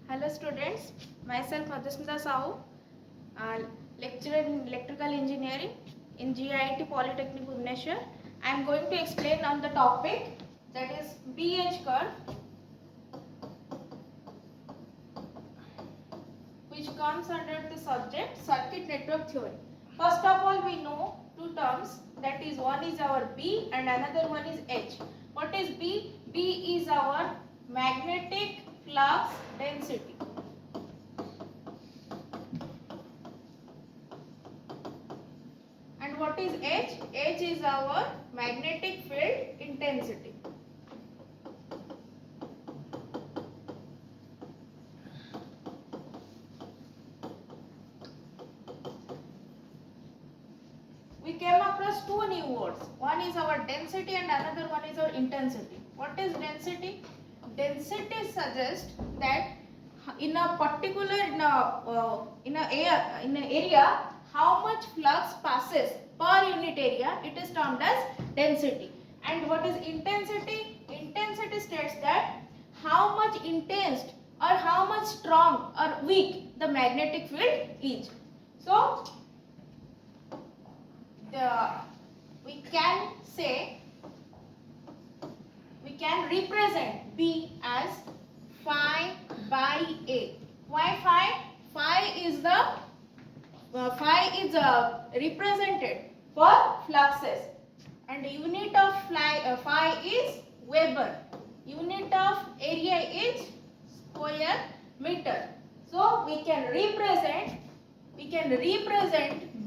Hello students, myself Madhusmita Sahoo, lecturer in electrical engineering in GIT Polytechnic Bhubaneswar. I am going to explain on the topic that is BH curve, which comes under the subject circuit network theory. First of all, we know two terms, that is one is our B and another one is H. What is B? B is our magnetic flux density. And what is H? H is our magnetic field intensity. We came across two new words. One is our density and another one is our intensity. What is density? Density suggests that in a particular area how much flux passes per unit area, it is termed as density. And what is intensity? Intensity states that how much intense or how much strong or weak the magnetic field is. So we can represent B as phi by A. Why phi? Phi is represented for fluxes, and unit of phi is Weber. Unit of area is square meter. So we can represent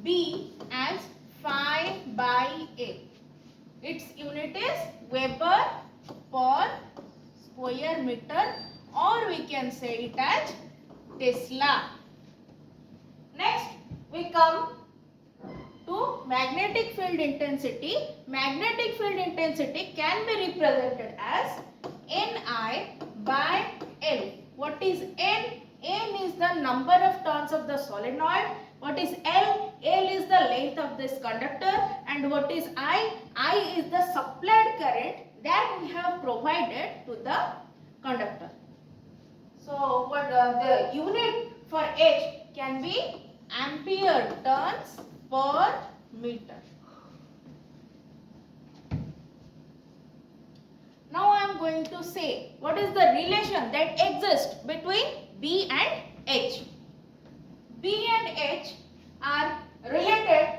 B as phi by A. Its unit is Weber per square meter, or we can say it as Tesla. Next, we come to magnetic field intensity. Magnetic field intensity can be represented as Ni by L. What is N? N is the number of turns of the solenoid. What is L? L is the length of this conductor. And what is I? I is the supplied current that we have provided to the conductor. So what the unit for H can be ampere turns per meter. Now I am going to say what is the relation that exists between B and H. B and H are related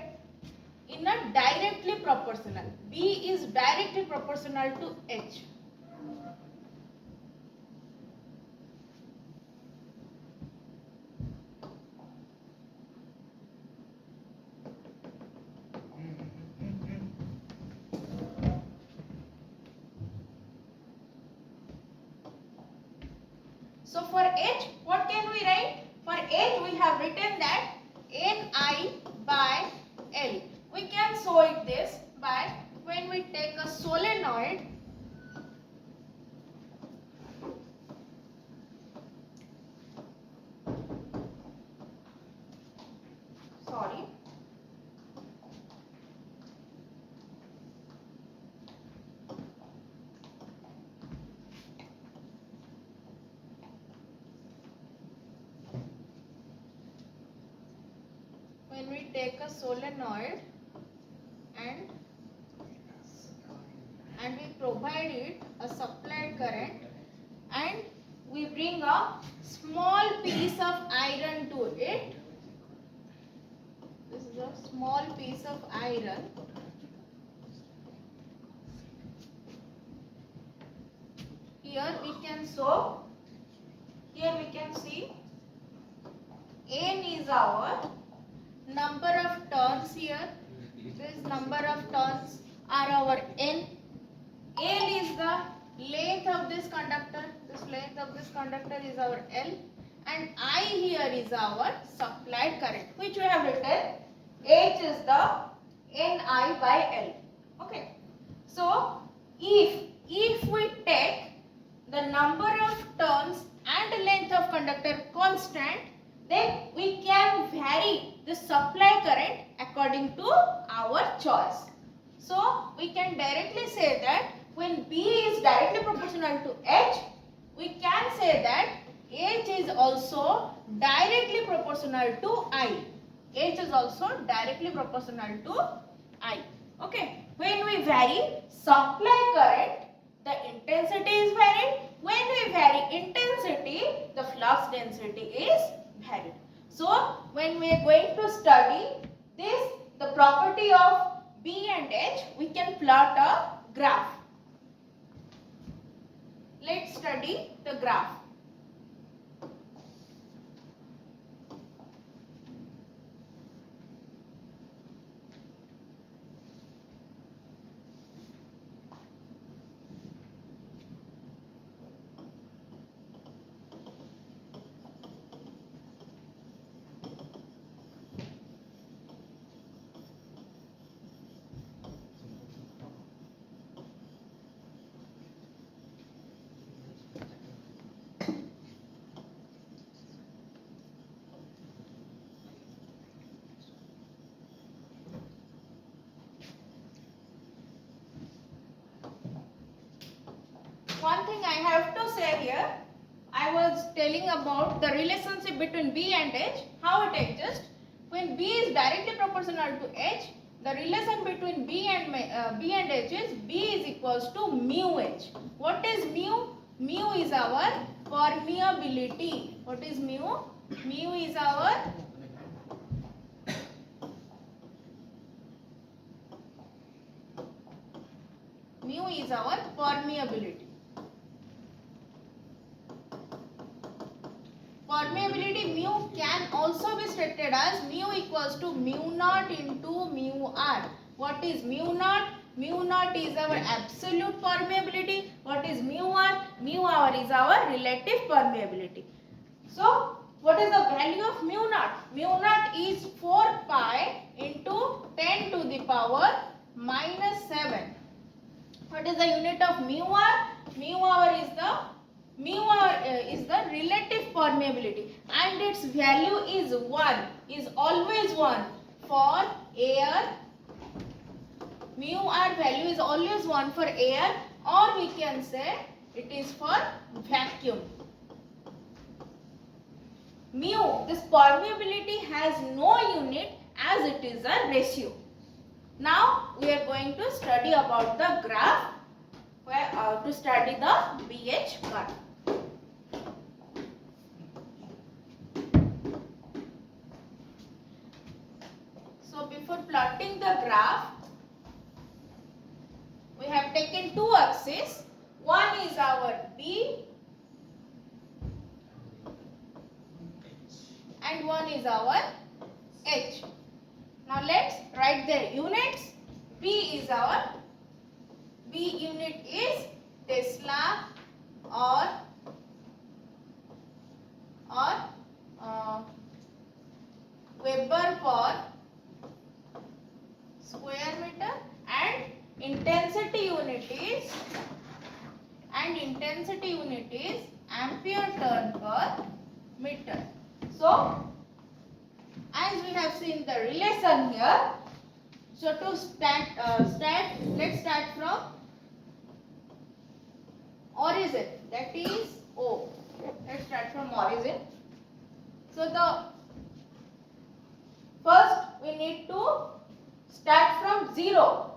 in a directly proportional. B is directly proportional to H. So for H, what can we write? For H, we have written that Ni by L. We can show it this by when we take a solenoid and we provide it a supplied current, and we bring a small piece of iron to it. This is a small piece of iron. Here we can see N is our number of turns here. This number of turns are our N. L is the length of this conductor. This length of this conductor is our L. And I here is our supplied current, which we have written H is the Ni by L. Okay. So if we take the number of turns and length of conductor constant, then we can vary the supply current according to our choice. So we can directly say that when B is directly proportional to H, we can say that H is also directly proportional to I. H is also directly proportional to I. Okay. When we vary supply current, the intensity is varied. When we vary intensity, the flux density is varied. So, when we are going to study this, the property of B and H, we can plot a graph. Let's study the graph. One thing I have to say here, I was telling about the relationship between B and H, how it exists. When B is directly proportional to H, the relation between B and H is B is equals to mu H. What is mu? Mu is our permeability. What is mu? Mu is our permeability. Permeability mu can also be stated as mu equals to mu naught into mu r. What is mu naught? Mu naught is our absolute permeability. What is mu r? Mu r is our relative permeability. So, what is the value of mu naught? Mu naught is 4 pi into 10 to the power minus 7. What is the unit of mu r? Mu r is the relative permeability, and its value is 1, is always 1 for air. Mu r value is always 1 for air, or we can say it is for vacuum. Mu, this permeability has no unit as it is a ratio. Now we are going to study about the graph, to study the BH curve. So before plotting the graph, we have taken two axes. One is our B and one is our H. Now let's write their units. B unit is Tesla or Weber per square meter, and intensity unit is ampere turn per meter. So as we have seen the relation here, so to let's start from origin, that is O. Let's start from origin. So the first we need to start from 0.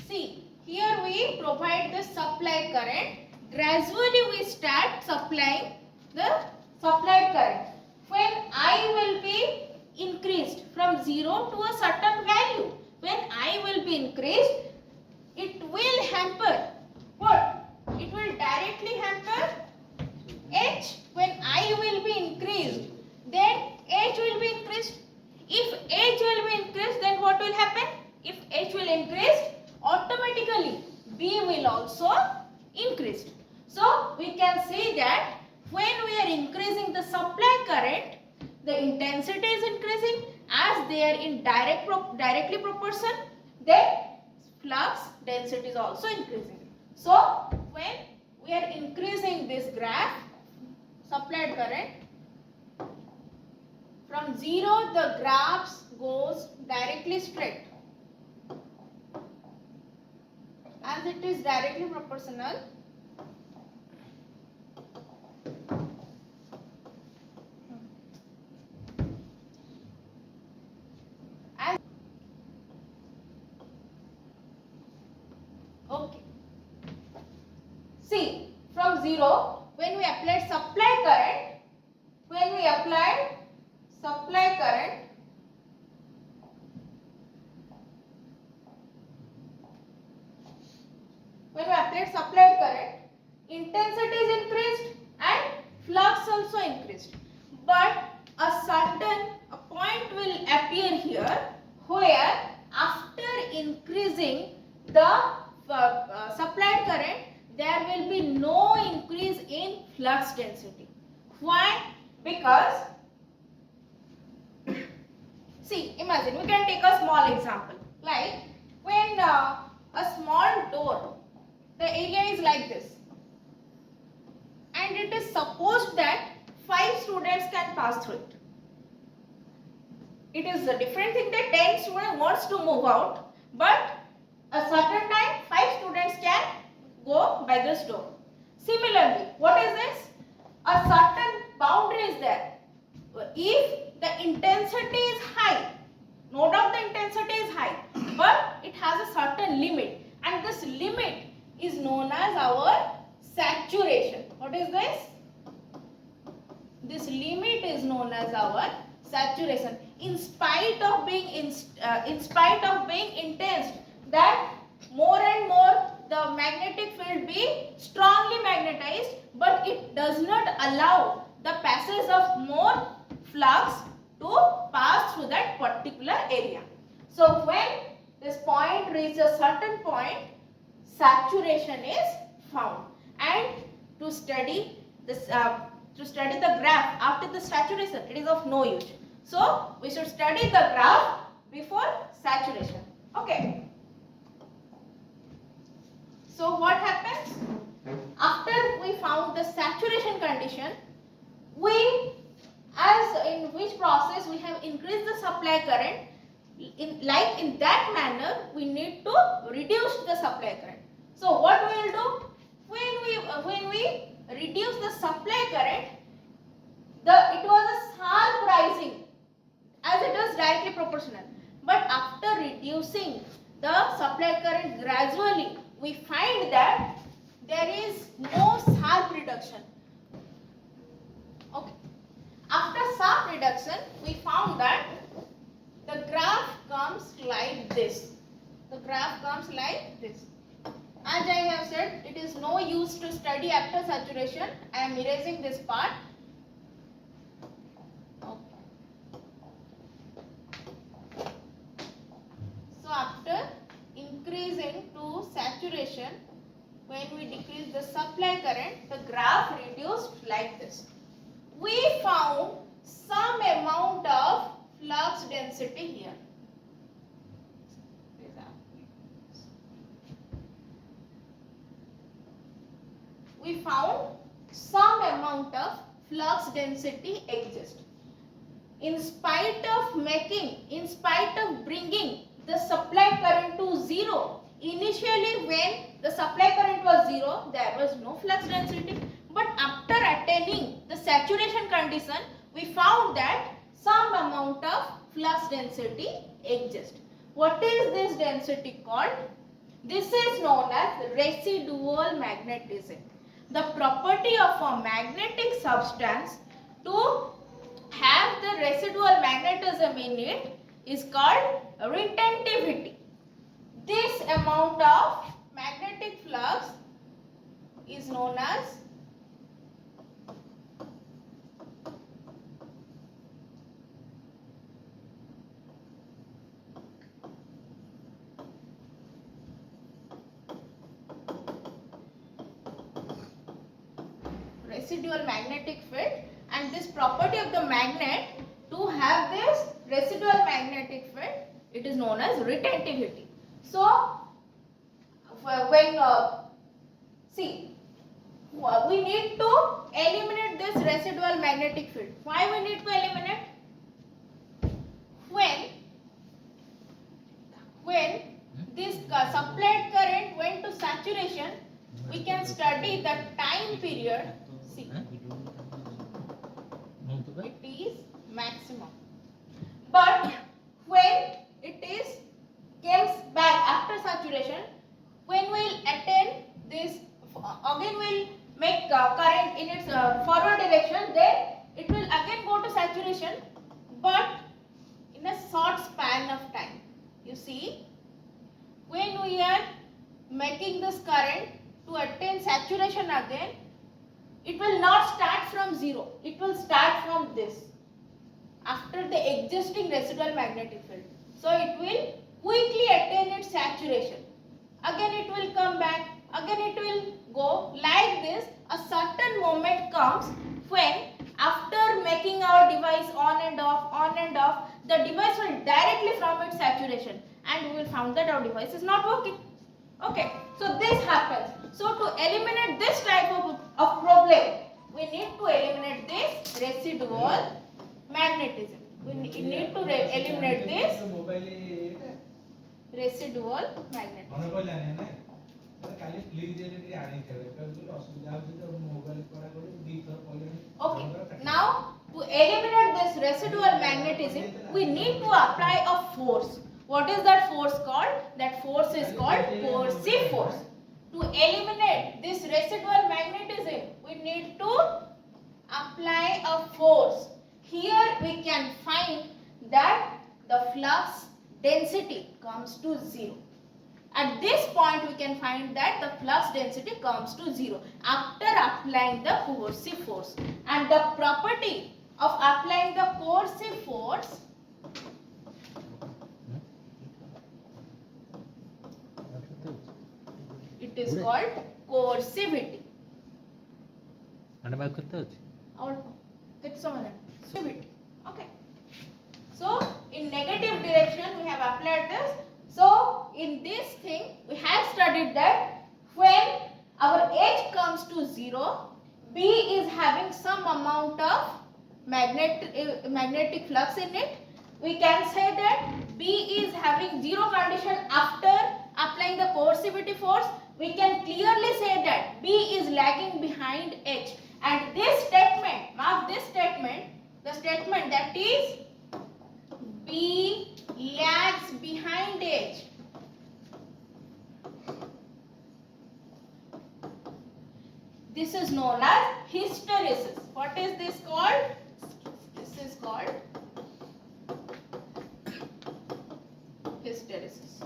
See, here we provide the supply current. Gradually we start supplying the supplied current. When I will be increased from 0 to a certain value, when I will be increased, it will hamper what? It will directly hamper H. When I will be increased, then H will be increased. If H will be increased, then what will happen? If H will increase, automatically B will also increase. So we can see that when we are increasing the supply current, the intensity is increasing. As they are in directly proportion, then flux density is also increasing. So when we are increasing this graph, supplied current, from 0 the graph goes directly straight. As it is directly proportional, See, from 0, when we applied supply current, when we applied supply current, intensity is increased and flux also increased. But a certain point will appear here where after increasing the supplied current, there will be no increase in flux density. Why? Because see, imagine, we can take a small example, like when a small door, the area is like this, and it is supposed that 5 students can pass through it. It is a different thing that 10 students wants to move out, but a certain time 5 students can go by this door. Similarly, what is this? A certain boundary is there. If the intensity is high, no doubt the intensity is high, but it has a certain limit, and this limit is known as our saturation. What is this? This limit is known as our saturation. In spite of being intense, that more and more the magnetic field be strongly magnetized, but it does not allow the passage of more flux to pass through that particular area. So when this point reaches a certain point, saturation is found. And to study this, to study the graph after the saturation, it is of no use. So we should study the graph before saturation. Okay. So what happens? After we found the saturation condition, we, as in which process we have increased the supply current, in that manner we need to reduce the supply current. So what we will do? When we reduce the supply current, it was a sharp rising as it was directly proportional. But after reducing the supply current gradually, we find that there is no sharp reduction. Okay. After sharp reduction, we found that the graph comes like this. The graph comes like this. As I have said, it is no use to study after saturation. I am erasing this part. Okay. So after increasing to saturation, when we decrease the supply current, the graph reduced like this. We found some amount of flux density here. We found some amount of flux density exists. In spite of bringing the supply current to 0, initially when the supply current was 0, there was no flux density. But after attaining the saturation condition, we found that some amount of flux density exists. What is this density called? This is known as residual magnetism. The property of a magnetic substance to have the residual magnetism in it is called retentivity. This amount of magnetic flux is known as residual magnetic field, and this property of the magnet to have this residual magnetic field, it is known as retentivity. So when see, we need to eliminate this residual magnetic field. Why we need to eliminate? When this supplied current went to saturation, we can study the time period. See, it is maximum. But when it comes back after saturation, when we will attain this again will make current in its forward direction, then it will again go to saturation, but in a short span of time. You see, when we are making this current to attain saturation again, it will not start from zero. It will start from this, after the existing residual magnetic field. So it will quickly attain its saturation. Again it will come back. Again it will go like this. A certain moment comes when, after making our device on and off, the device will directly from its saturation, and we will find that our device is not working. Okay, so this happens. So to eliminate this type of problem, we need to eliminate this residual magnetism. We need to eliminate this residual magnetism. Okay, now to eliminate this residual magnetism, we need to apply a force. What is that force called? That force is called coercive force. To eliminate this residual magnetism, we need to apply a force. Here we can find that the flux density comes to 0. At this point we can find that the flux density comes to 0 after applying the coercive force. And the property of applying the coercive force it is called coercivity. Okay. So in negative direction we have applied this. So in this thing we have studied that when our H comes to 0, B is having some amount of magnetic flux in it. We can say that B is having 0 condition after applying the coercivity force. We can clearly say that B is lagging behind H. And this statement, mark this statement, the statement that is B lags behind H. This is known as hysteresis. What is this called? This is called hysteresis.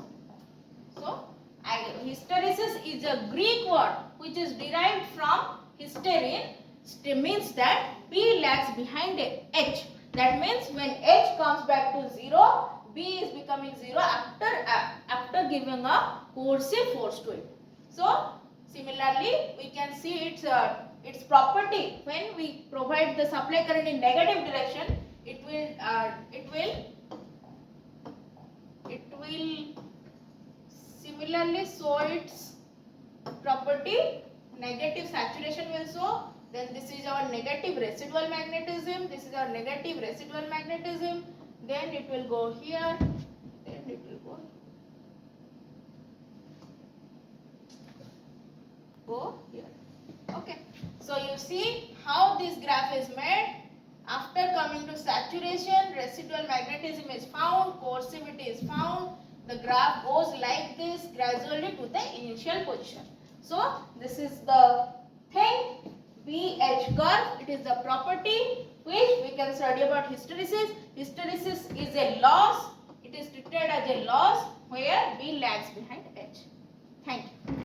So, hysteresis is a Greek word which is derived from hysterein. It means that B lags behind H. That means when H comes back to 0, B is becoming 0 after giving a coercive force to it. So similarly, we can see its property. When we provide the supply current in negative direction, it will similarly show its property. Negative saturation will show. Then this is our negative residual magnetism. This is our negative residual magnetism. Then it will go here. Then it will go here. Okay. So you see how this graph is made. After coming to saturation, residual magnetism is found, coercivity is found. The graph goes like this gradually to the initial position. So this is the thing. BH curve, it is the property which we can study about hysteresis. Hysteresis is a loss. It is treated as a loss where B lags behind